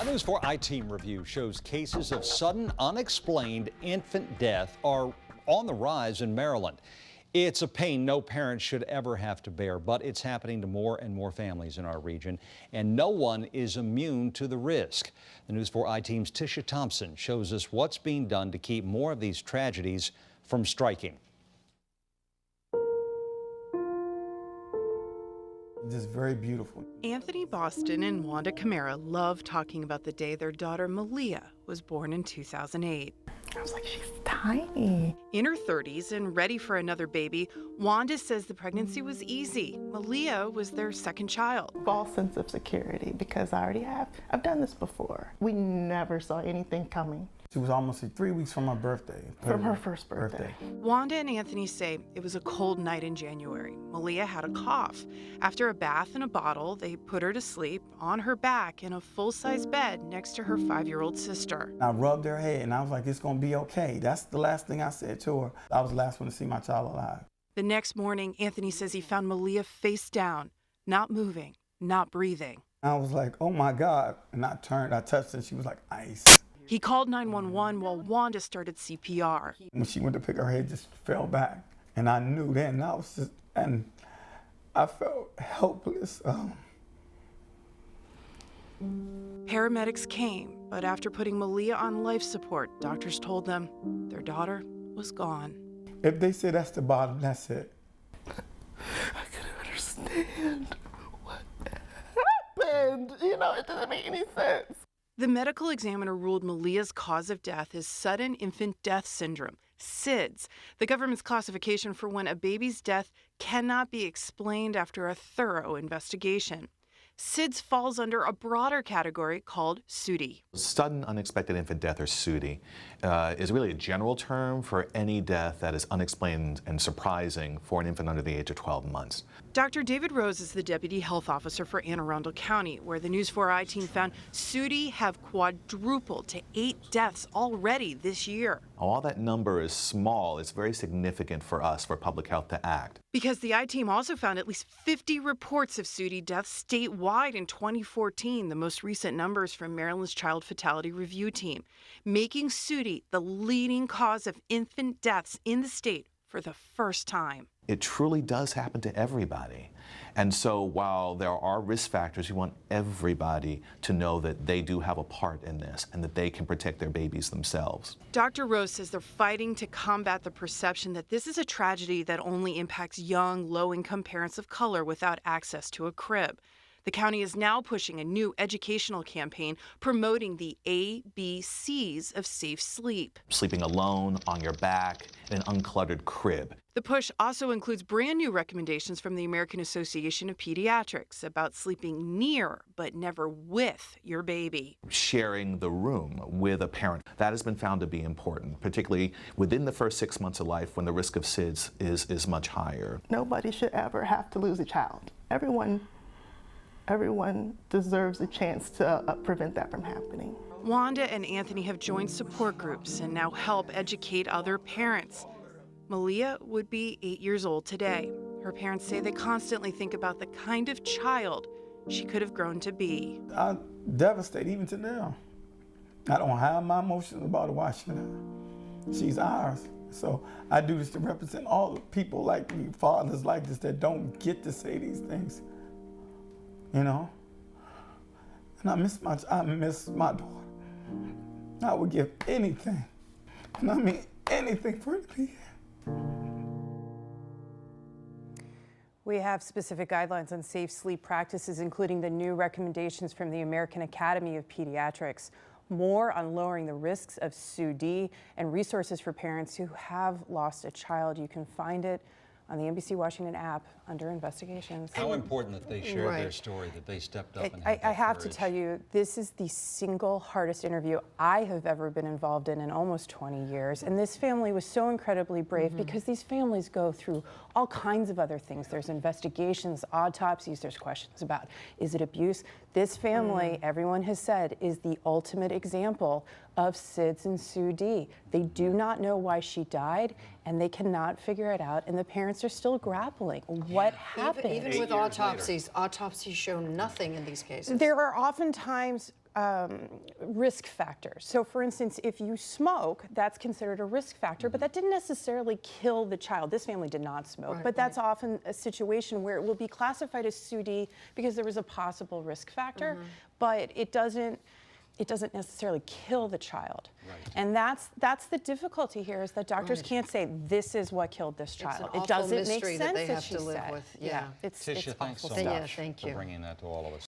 News 4 I-Team review shows cases of sudden unexplained infant death are on the rise in Maryland. It's a pain no parent should ever have to bear, but it's happening to more and more families in our region, and no one is immune to the risk. The News 4 I-Team's Tisha Thompson shows us what's being done to keep more of these tragedies from striking. Just very beautiful. Anthony Boston and Wanda Camara love talking about the day their daughter Malia was born in 2008. I was like, she's tiny. In her 30s and ready for another baby, Wanda says the pregnancy was easy. Malia was their second child. False sense of security because I've done this before. We never saw anything coming. She was almost 3 weeks from my birthday. From her first birthday. Wanda and Anthony say it was a cold night in January. Malia had a cough. After a bath and a bottle, they put her to sleep on her back in a full-size bed next to her 5-year-old sister. I rubbed her head and I was like, it's gonna be okay. That's the last thing I said to her. I was the last one to see my child alive. The next morning, Anthony says he found Malia face down, not moving, not breathing. I was like, oh my God. And I touched her and she was like ice. He called 911 while Wanda started CPR. When she went to pick her head, just fell back. And I knew then, and I felt helpless. Paramedics came, but after putting Malia on life support, doctors told them their daughter was gone. If they say that's the bottom, that's it. I couldn't understand what happened. You know, it doesn't make any sense. The medical examiner ruled Malia's cause of death is sudden infant death syndrome, SIDS, the government's classification for when a baby's death cannot be explained after a thorough investigation. SIDS falls under a broader category called SUI-D. Sudden unexpected infant death, or SUI-D, is really a general term for any death that is unexplained and surprising for an infant under the age of 12 months. Dr. David Rose is the deputy health officer for Anne Arundel County, where the News 4 I-Team found SUI-D have quadrupled to 8 deaths already this year. While that number is small, it's very significant for us, for public health, to act. Because the I-Team also found at least 50 reports of SUI-D deaths statewide in 2014, the most recent numbers from Maryland's Child Fatality Review Team, making SUI-D the leading cause of infant deaths in the state for the first time. It truly does happen to everybody. And so while there are risk factors, we want everybody to know that they do have a part in this and that they can protect their babies themselves. Dr. Rose says they're fighting to combat the perception that this is a tragedy that only impacts young, low-income parents of color without access to a crib. The county is now pushing a new educational campaign promoting the ABCs of safe sleep. Sleeping alone, on your back, in an uncluttered crib. The push also includes brand new recommendations from the American Association of Pediatrics about sleeping near but never with your baby. Sharing the room with a parent. That has been found to be important, particularly within the first 6 months of life when the risk of SIDS is much higher. Nobody should ever have to lose a child. Everyone deserves a chance to prevent that from happening. Wanda and Anthony have joined support groups and now help educate other parents. Malia would be 8 years old today. Her parents say they constantly think about the kind of child she could have grown to be. I'm devastated even to now. I don't have my emotions about watching her. She's ours. So I do this to represent all the people like me, fathers like this, that don't get to say these things. You know? And I miss my daughter. I would give anything, and I mean anything, for her to be here. We have specific guidelines on safe sleep practices, including the new recommendations from the American Academy of Pediatrics. More on lowering the risks of SUI-D and resources for parents who have lost a child. You can find it on the NBC Washington app under investigations. How important that they shared their story, that they stepped up and had I have courage. to tell you, this is the single hardest interview I have ever been involved in almost 20 years. And this family was so incredibly brave because these families go through all kinds of other things. There's investigations, autopsies, there's questions about, is it abuse? This family, everyone has said, is the ultimate example of SIDS and SUI-D. They do not know why she died, and they cannot figure it out, and the parents are still grappling. What happened? Even with autopsies show nothing in these cases. There are oftentimes risk factors. So for instance, if you smoke, that's considered a risk factor, but that didn't necessarily kill the child. This family did not smoke, but that's often a situation where it will be classified as SUI-D because there was a possible risk factor, but it doesn't necessarily kill the child. And that's the difficulty here, is that doctors can't say this is what killed this child. It's an It doesn't awful make mystery sense that they have she to live said. with. It's Tisha, thanks awful so stuff. much thank for you. bringing that to all of us.